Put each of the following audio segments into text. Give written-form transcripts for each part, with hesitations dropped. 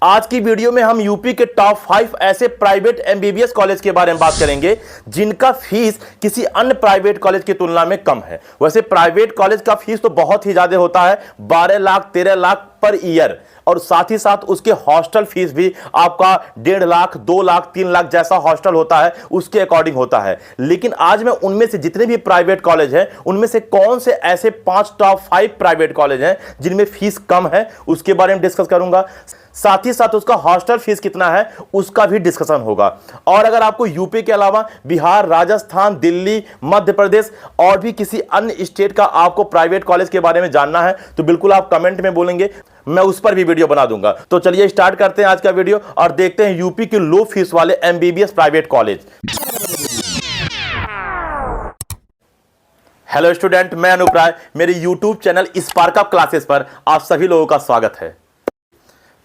आज की वीडियो में हम यूपी के टॉप 5 ऐसे प्राइवेट एमबीबीएस कॉलेज के बारे में बात करेंगे जिनका फीस किसी अन्य प्राइवेट कॉलेज की तुलना में कम है। वैसे प्राइवेट कॉलेज का फीस तो बहुत ही ज्यादा होता है, 12 लाख 13 लाख पर ईयर, और साथ ही साथ उसके हॉस्टल फीस भी आपका 1.5 लाख 2 लाख 3 लाख जैसा हॉस्टल होता है उसके अकॉर्डिंग होता है। लेकिन आज मैं उनमें से जितने भी प्राइवेट कॉलेज हैं उनमें से कौन से ऐसे 5 टॉप 5 प्राइवेट कॉलेज हैं जिनमें फीस कम है उसके बारे में डिस्कस करूंगा। साथ ही साथ उसका हॉस्टल फीस कितना है उसका भी डिस्कशन होगा। और अगर आपको यूपी के अलावा बिहार, राजस्थान, दिल्ली, मध्य प्रदेश और भी किसी अन्य स्टेट का आपको प्राइवेट कॉलेज के बारे में जानना है तो बिल्कुल आप कमेंट में बोलेंगे, मैं उस पर भी वीडियो बना दूंगा। तो चलिए स्टार्ट करते हैं आज का वीडियो और देखते हैं यूपी के लो फीस वाले MBBS private college. Hello student, मैं अनूप राय, मेरे YouTube channel spark up classes पर आप सभी लोगों का स्वागत है।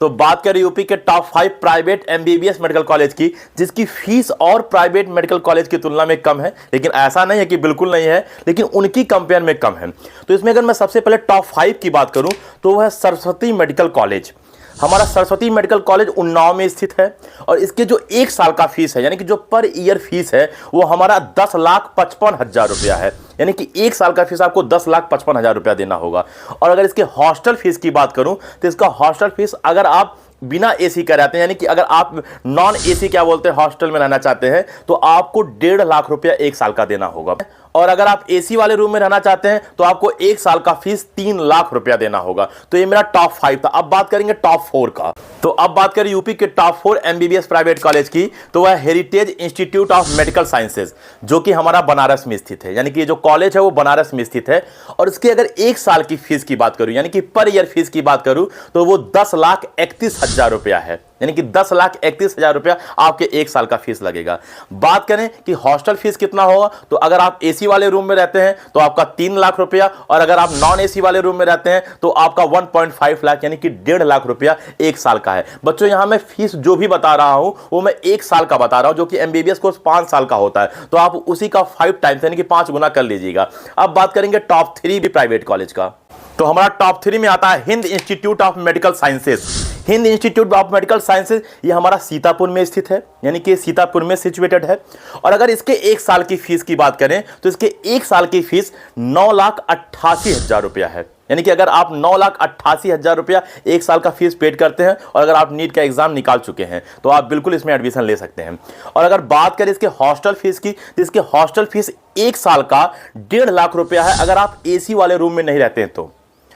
तो बात करें यूपी के top 5 private MBBS medical college की जिसकी फीस और प्राइवेट मेडिकल कॉलेज की तुलना में कम है, लेकिन ऐसा नहीं है कि बिल्कुल नहीं है, लेकिन उनकी कंपेयर में कम है। तो इसमें अगर मैं सबसे पहले टॉप 5 की बात करूं तो वह है सरस्वती मेडिकल कॉलेज। हमारा सरस्वती मेडिकल कॉलेज उन्नाव में स्थित है और इसके जो 1 साल का फीस है यानी कि जो पर ईयर फीस है वो हमारा 10,55,000 रुपया है, यानी कि 1 साल का फीस आपको 10,55,000 रुपया देना होगा। और अगर इसके हॉस्टल फीस की बात करूं तो इसका हॉस्टल फीस अगर आप बिना एसी का रहते हैं यानी कि अगर आप नॉन एसी क्या बोलते हैं हॉस्टल में रहना चाहते हैं तो आपको 1.5 लाख रुपया 1 साल का देना होगा। और अगर आप एसी वाले रूम में रहना चाहते हैं तो आपको 1 साल का फीस 3 लाख रुपया देना होगा। तो ये मेरा टॉप 5 था। अब बात करेंगे टॉप 4 का। तो अब बात करें यूपी के टॉप 4 एमबीबीएस प्राइवेट कॉलेज की तो वह heritage institute of medical sciences जो कि हमारा बनारस में स्थित है, यानी कि ये जो कॉलेज है वो बनारस में स्थित है। और इसकी अगर 1 साल की फीस की बात करूं यानी कि पर ईयर फीस की बात करूं तो वो 10,31,000 रुपया है, यानी कि 10,31,000 रुपया आपके 1 साल का फीस लगेगा। बात करें कि हॉस्टल फीस कितना होगा तो अगर आप एसी वाले रूम में रहते हैं तो आपका 3 लाख रुपया, और अगर आप नॉन एसी वाले रूम में रहते हैं तो आपका 1.5 लाख यानी कि 1.5 लाख रुपया 1 साल का है। बच्चों यहां मैं फीस जो भी बता रहा हूं वो मैं 1 साल का बता रहा हूं, जो कि एमबीबीएस कोर्स 5 साल का होता है, तो आप उसी का 5 टाइम्स यानी कि 5 गुना कर लीजिएगा। अब बात करेंगे टॉप 3 भी प्राइवेट कॉलेज का। तो हमारा टॉप 3 में आता है Hind institute of medical sciences. Hind institute of medical sciences ये हमारा सीतापुर में स्थित है, यानी कि सीतापुर में सिचुएटेड है। और अगर इसके 1 साल की फीस की बात करें तो इसके 1 साल की फीस 9,88,000 रुपया है, यानी कि अगर आप 9,88,000 रुपया 1 साल का फीस पेड करते हैं और अगर आप नीट का एग्जाम निकाल चुके हैं तो आप बिल्कुल इसमें एडमिशन ले सकते हैं। और अगर बात करें इसके हॉस्टल फीस की तो इसके हॉस्टल फीस 1 साल का 1.5 लाख रुपया है अगर आप एसी वाले रूम में नहीं रहते हैं तो,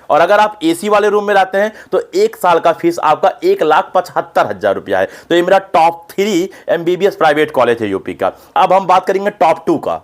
और अगर आप एसी वाले रूम में रहते हैं तो 1 साल का फीस आपका 1,75,000 रुपया है। तो ये मेरा टॉप 3 एमबीबीएस प्राइवेट कॉलेज है यूपी का। अब हम बात करेंगे टॉप 2 का।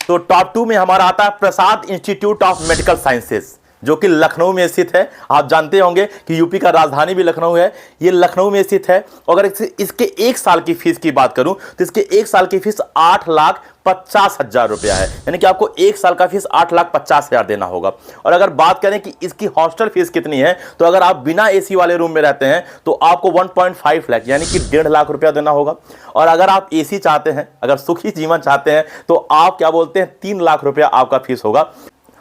तो टॉप 2 में हमारा आता है प्रसाद इंस्टीट्यूट ऑफ मेडिकल साइंसेज जो कि लखनऊ में स्थित है। आप जानते होंगे कि यूपी का राजधानी भी लखनऊ है, ये लखनऊ में स्थित है। अगर इसके 1 साल की फीस की बात करूं तो इसके 1 साल की फीस 8,50,000 रुपया है, यानी कि आपको 1 साल का फीस 8,50,000 देना होगा। और अगर बात करें कि इसकी हॉस्टल फीस कितनी है तो अगर आप बिना एसी वाले रूम में रहते हैं तो आपको 1.5 लाख यानी कि 1.5 लाख रुपया देना होगा। और अगर आप एसी चाहते हैं, अगर सुखी जीवन चाहते हैं तो आप क्या बोलते हैं 3 लाख रुपया आपका फीस होगा।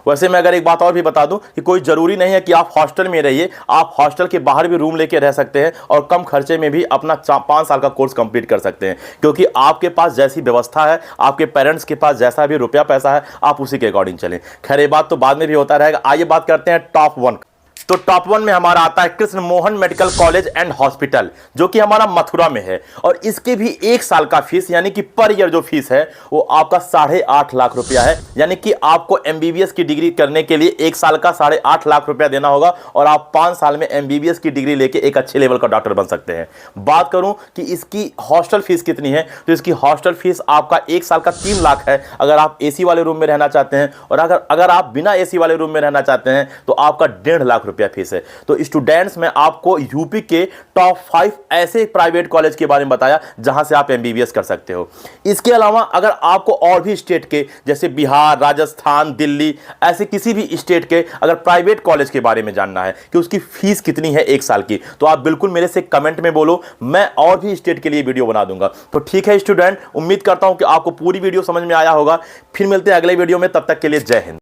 वैसे मैं अगर एक बात और भी बता दूं कि कोई जरूरी नहीं है कि आप हॉस्टल में रहिए, आप हॉस्टल के बाहर भी रूम लेके रह सकते हैं और कम खर्चे में भी अपना 5 साल का कोर्स कंप्लीट कर सकते हैं, क्योंकि आपके पास जैसी व्यवस्था है, आपके पेरेंट्स के पास जैसा भी रुपया पैसा है, आप उसी के अकॉर्डिंग चलें। खैर ये बात तो बाद में भी होता रहेगा। आइए बात करते हैं टॉप 1। तो टॉप 1 में हमारा आता है Krishna Mohan medical college and hospital जो कि हमारा मथुरा में है। और इसके भी 1 साल का फीस यानी कि पर ईयर जो फीस है वो आपका 8.5 लाख रुपया है, यानी कि आपको एमबीबीएस की डिग्री करने के लिए 1 साल का 8.5 लाख रुपया देना होगा और आप 5 साल में एमबीबीएस की डिग्री लेके एक अच्छे लेवल का डॉक्टर बन सकते हैं। बात करूं कि इसकी हॉस्टल फीस कितनी है तो इसकी हॉस्टल फीस आपका 1 साल का 3 लाख है अगर आप एसी वाले रूम में रहना चाहते हैं, और अगर आप बिना एसी वाले रूम में रहना चाहते हैं तो आपका 1.5 लाख रुपया फीस है। तो स्टूडेंट्स मैं आपको यूपी के टॉप 5 ऐसे प्राइवेट कॉलेज के बारे में बताया जहां से आप एमबीबीएस कर सकते हो। इसके अलावा अगर आपको और भी स्टेट के जैसे बिहार, राजस्थान, दिल्ली ऐसे किसी भी स्टेट के अगर प्राइवेट कॉलेज के बारे में जानना है कि उसकी फीस कितनी है 1 साल की, तो आप बिल्कुल मेरे से कमेंट में बोलो, मैं और भी स्टेट के लिए वीडियो बना दूंगा। तो ठीक है स्टूडेंट, उम्मीद करता हूं कि आपको पूरी वीडियो समझ में आया होगा। फिर मिलते हैं अगले वीडियो में, तब तक के लिए जय हिंद।